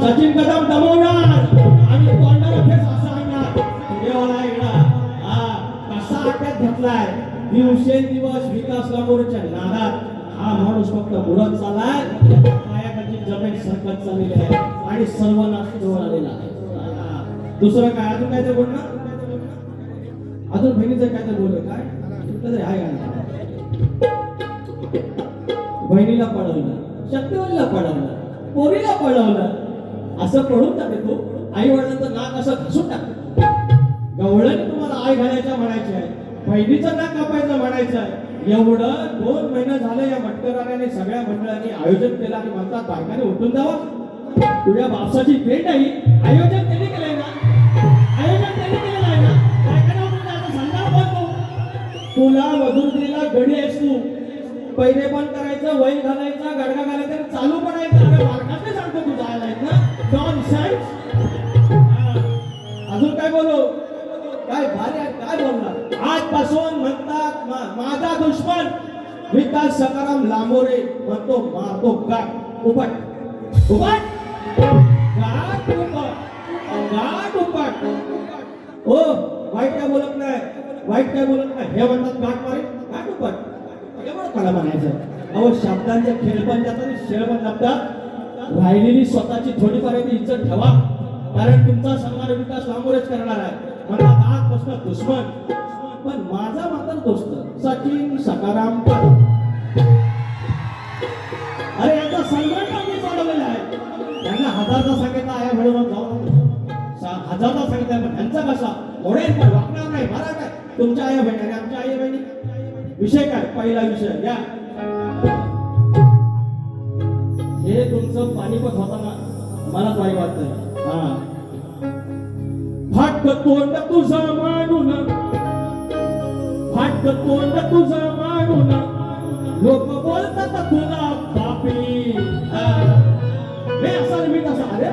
सचिन कदम दमवणार आणि तोंडाला फेस असं आणणार देवाला येणार. हा कसा अटॅक घेतलाय दिवसेंदिवस विकास लांबोरच्या नादात. हा माणूस फक्त मुरत चाललाय, पायाखाली जमीन सरकत चाललेली आहे आणि सर्वनाश जवळ आलेला आहे. दुसरं काय अजून काय ते बोलणार, अजून बहिणीचं काय ते बोललं काय कुठलं तरी आहे का. बहिणीला पळवलं, शक्तिवलीला पळवलं, पोरीला पळवलं, असं पळून टाके तू. आई वडिलांचं नाक असं घासून टाक. गवळणी तुम्हाला आई घालायच्या म्हणायची आहे, बहिणीचं नाक कापायचं म्हणायचं आहे. एवढं 2 महिने झाले या मटकराने सगळ्या मंडळांनी आयोजन केलं आणि म्हणतात बायकाने उठून द्यावा. तुझ्या बापसाची भेट आहे, आयोजन त्यांनी केलंय ना, आयोजन त्यांनी केलेलं आहे ना. बायकाने उठून द्यायचं संधान बोलतो. तुला वधूला गडी आहेस तू, पहिले पण करायचं, वैल घालायचा, गडगा घालायचा, चालू पडायचं. अरे मार्गात सांगतो तू जायला ना नॉनसेन्स. अजून काय बोलू, काय भारी आहे, काय बोलणार. आजपासून म्हणतात माझा दुश्मन विकास सकाराम लांबोरे म्हणतो मारतो गाठ उपट उपट गाठ उपट गाठ उपट. हो वाईट काय बोलत नाही, वाईट काय बोलत नाही, हे म्हणतात गाठ मारे गाठ उपट. एवढं मला म्हणायचं. अहो शब्दांचा खेळ पण जातात आणि शेळ पण लागतात. राहिलेली स्वतःची थोडीफार इज्जत ठेवा, कारण तुमचा सन्मान विकास लांबोरेच करणार आहे. मला आजपासून दुश्मन, पण माझा मात्र दोस्त सचिन सकाराम कदम. अरे याचा सन्मान आम्ही वाढवलेला आहे. त्यांना 1000चा सांगितलं आहे म्हणून जाऊन 1000चा सांगितलं, पण त्यांचा कसा मोडेल पण वागणार नाही, मारा काय. तुमच्या आई बहिणी आणि आमच्या आई बहिणी विषय काय, पहिला विषय या. हे तुमचं पाणीपत होताना मला वाईट वाटतंय. हा फाटक तोंड तुझं मानून, फाटक तोंड तुझं मानून लोक बोलतात तुला पापी. हे असं मी तसं, अरे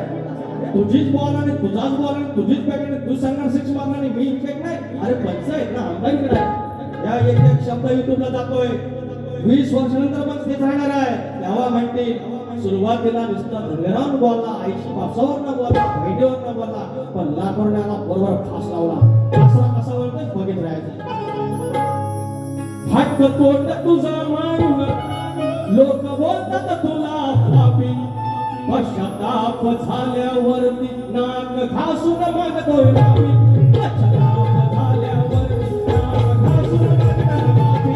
तुझीच बॉल आणि तुझाच बॉल आणि तुझीच बॅट आणि तू सांगणार 6 मारणार आणि मी विकेट नाही. अरे पंचायत ना आमदारीकडे आहे. या एक शब्द युट्यूबला जातोय, 20 वर्षानंतर मग तेच राहणार आहे. तेव्हा म्हणतील सुरुवातीला नुसता धंगरावून बोलला, आईशी पावसावर न बोलला, भेटीवर न बोलला, पण लाकडाला बरोबर फास लावला. असला कसा वळतोय बघित राहायचं. फाटक तोंड तुझं मारून लोक बोलतात तुला पापी. पश्चाताप झाल्यावरती नाक घासून मागतोय पापी. पश्चाताप झाल्यावरती नाक घासून मागतोय पापी.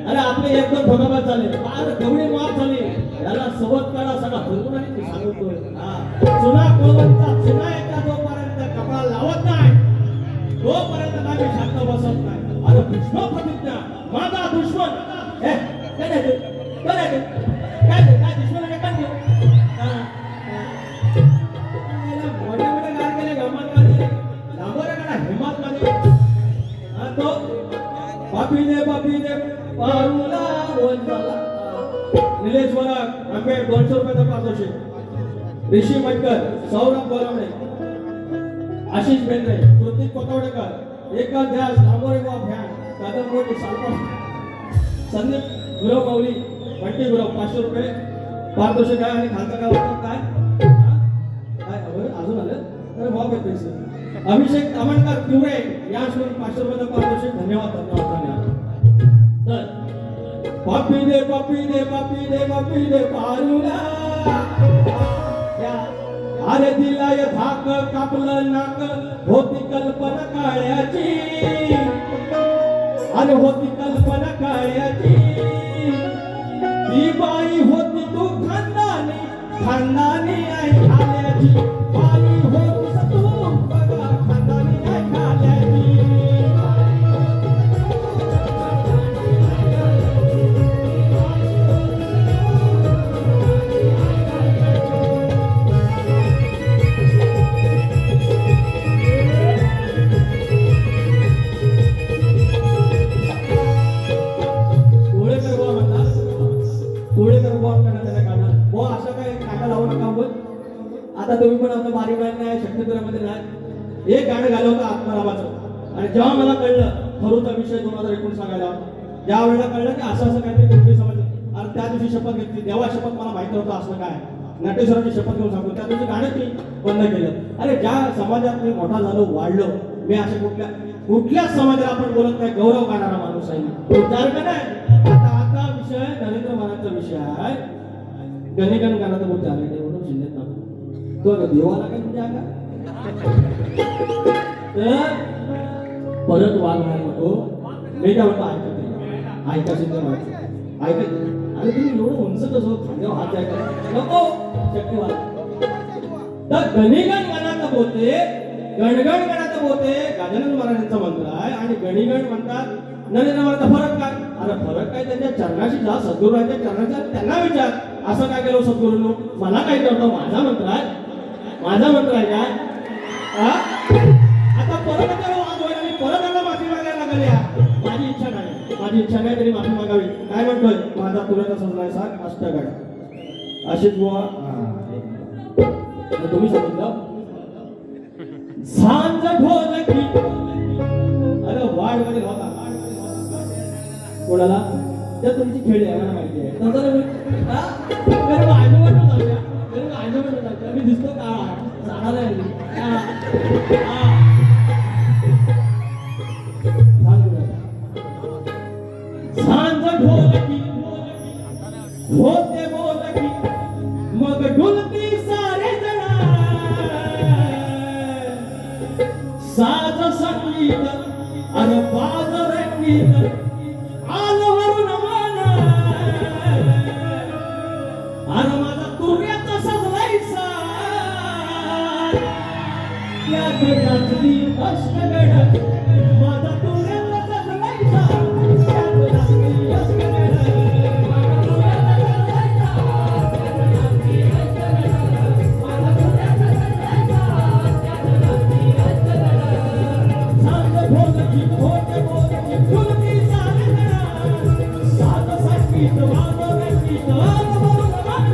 अरे आपले एकदम भोगाबाद झाले, फार गवळी माफ झाली. याला सोबत काढा सगळा भरपूर आणि सांगतोय. चुना कोलवंता चुना एका जोपर्यंत कपडा लावत नाही तोपर्यंत आम्ही शांत बसत नाही. अरे भीष्म प्रतिज्ञा माझा दुश्मन. काय दुश्मन आहे काय मोठे मोठे गार केले गमत गार केले लांबोऱ्याकडे बापी दे पारुला वंजाला. निलेश वराक आंबे 200 रुपयाचा पारितोषिक. ऋषी मटकर, सौरभ बोरावणे, आशिष बेंद्रे, कृतिक कोतवडेकर, एकच ध्यास, लांबोरे भ्यान, कादंबरी सालपा, संदीप गुरव माऊली, बंटी गुरव 500 रुपये पारितोषिक आहे. आणि खालचा काय होतं काय काय अजून आलं तर भाव घेत पैसे. अभिषेक तामणकर पिवळे याकडून 500 रुपयाचा पारितोषिक. धन्यवाद धन्यवाद. तर पापी दे पारुला. अरे दिला धाक कापलं नाक होती कल्पना काळ्याची. अरे होती कल्पना काळ्याची. ती बाई होती तू खानदानी आई खाल्याची. बाई होतीस तू बघा खानदानी आई खाल्याची. आता तुम्ही पण आपलं बारी गाणं नाही शक्तिधरामध्ये नाही. एक गाणं गायलं होतं आत्मारामाचं. आणि जेव्हा मला कळलं खरूचा विषय 2019 सांगायला, ज्या वेळेला कळलं की असं काहीतरी कुणबी समाज. आणि त्या दिवशी शपथ घेतली. देवा शपथ मला माहिती होतं असं काय. नटेश्वरांची शपथ घेऊन सांगतो त्या दिवशी गाणं मी बंद केलं. अरे ज्या समाजात मी मोठा झालो वाढलो, मी अशा कुठल्याच समाजाला आपण बोलत नाही गौरव गाणारा माणूस आहे. विचार का नाही. आता विषय नरेंद्र मानाचा विषय आहे. गणिकन गाण्याचा बोलते आले म्हणून शिंदे तो देवाला काय म्हणजे आला तर परत वाद व्हायला नको. मी काय म्हणतो ऐका शिंदे ऐका. अरे तुम्ही एवढं उंच कसं खांद्यावर हात ऐका नको शक्यवाद. तर गणिगण गाण्याचं बोलते गणगण गाण्याचं बोलते गजानन महाराजांचा मंत्र आहे. आणि गणिगण म्हणतात नरेंद्र महाराजचा फरक काय. अरे फरक काय त्यांच्या चरणाशी जा सद्गुरूंच्या चरणाच्या त्यांना विचार. असं काय केलं सद्गुरूंनो. मला काय करतो माझा मंत्र आहे. माझा मंत्र आहे काय. आता परत वाद होईल आणि परत त्यांना माफी मागायला लागली. माझी इच्छा नाही तरी माफी मागावी. काय म्हणतोय माझा तुला समजाय सांग अष्टगड अशीच बुवा. तुम्ही समजलं सांज ढोलकी. अरे वाढ मध्ये होता कोणाला त्या तुमची खेळी आहे मला माहिती आहे. मी दिसतो का जाणार सांज ढोलकी होते बोलकी मग ढुलती सारे जण. साज संगीत अरे बाज रंगीत आलवरून मान. अरे माझा तुर्याचा सजलायचा यात नाचली अष्टगड. माझा तुर्याचा सजलायचा यात नाचली अष्टगड. सांग ढोलकी होते बोलकी ढुलकी सारे जण. साज संगीत बाज रंगीत आलवरून मान.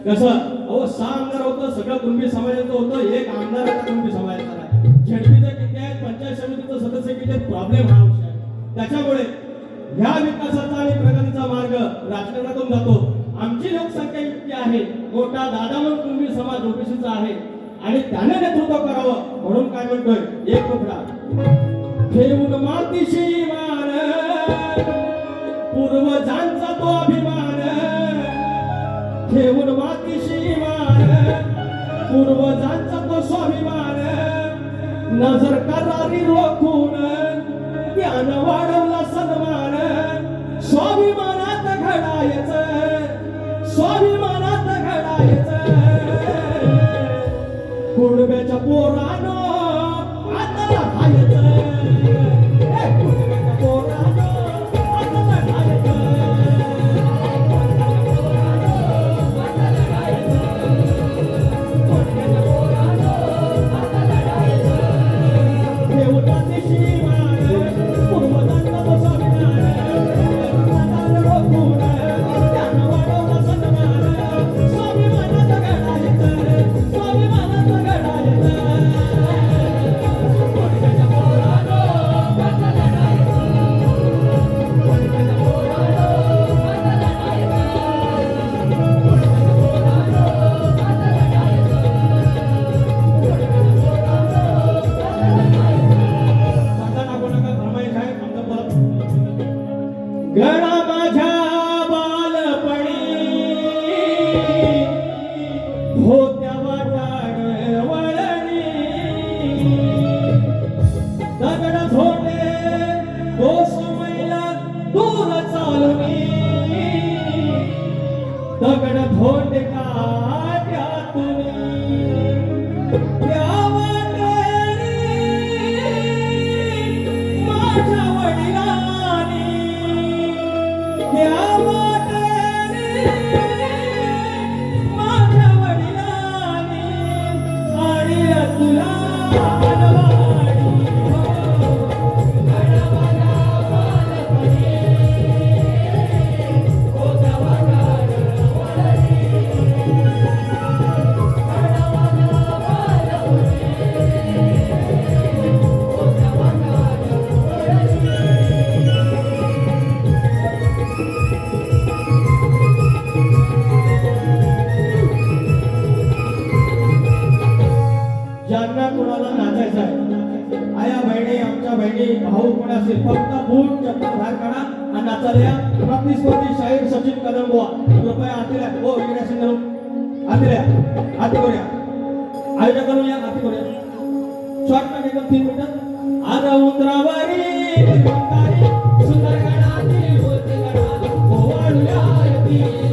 कसं अहो 6 आमदार होतं सगळं कुणबी समाजाचं होतं. एक आमदार आता कुणबी समाजाचा आहे. झेडपीचं किती आहे पंचायत समितीचं सदस्य किती आहेत प्रॉब्लेम हा विषय. त्याच्यामुळे ह्या विकासाचा आणि प्रगतीचा मार्ग राजकारणातून जातो. आमची लोकसंख्या इतकी आहे मोठा दादा म्हणून कुणबी समाज ओबीसीचा आहे आणि त्याने नेतृत्व करावं म्हणून काय म्हणतोय एक तुकडा ठेवून मातीशी मान पूर्वजांचा तो अभिमान. ठेवून मातीशी मान पूर्वजांचा तो स्वाभिमान. नजर करारी रोखून ज्ञान वाढवला सन्मान. स्वाभिमानात घडायचं स्वाभिमानात घडायचं. कुणब्याच्या पोरानो ज्यांना कोणाला नाचायचं आहे आया बहिणी आमच्या बहिणी भाऊ कोण असेल फक्त बूट चप्पल बाहेर काढा आणि नाचायला या प्रतिस्पर्धी शाहीर सचिन कदम बुवा कृपया आतिल्या हो इकडे असेल ना आतिल्या आती करूया आयोजन करूया आती करूया शॉर्ट कट एकदम 3 मिनिटं आद उंदरावरी सुंदर गणाची होती गणा ओवाळूया येती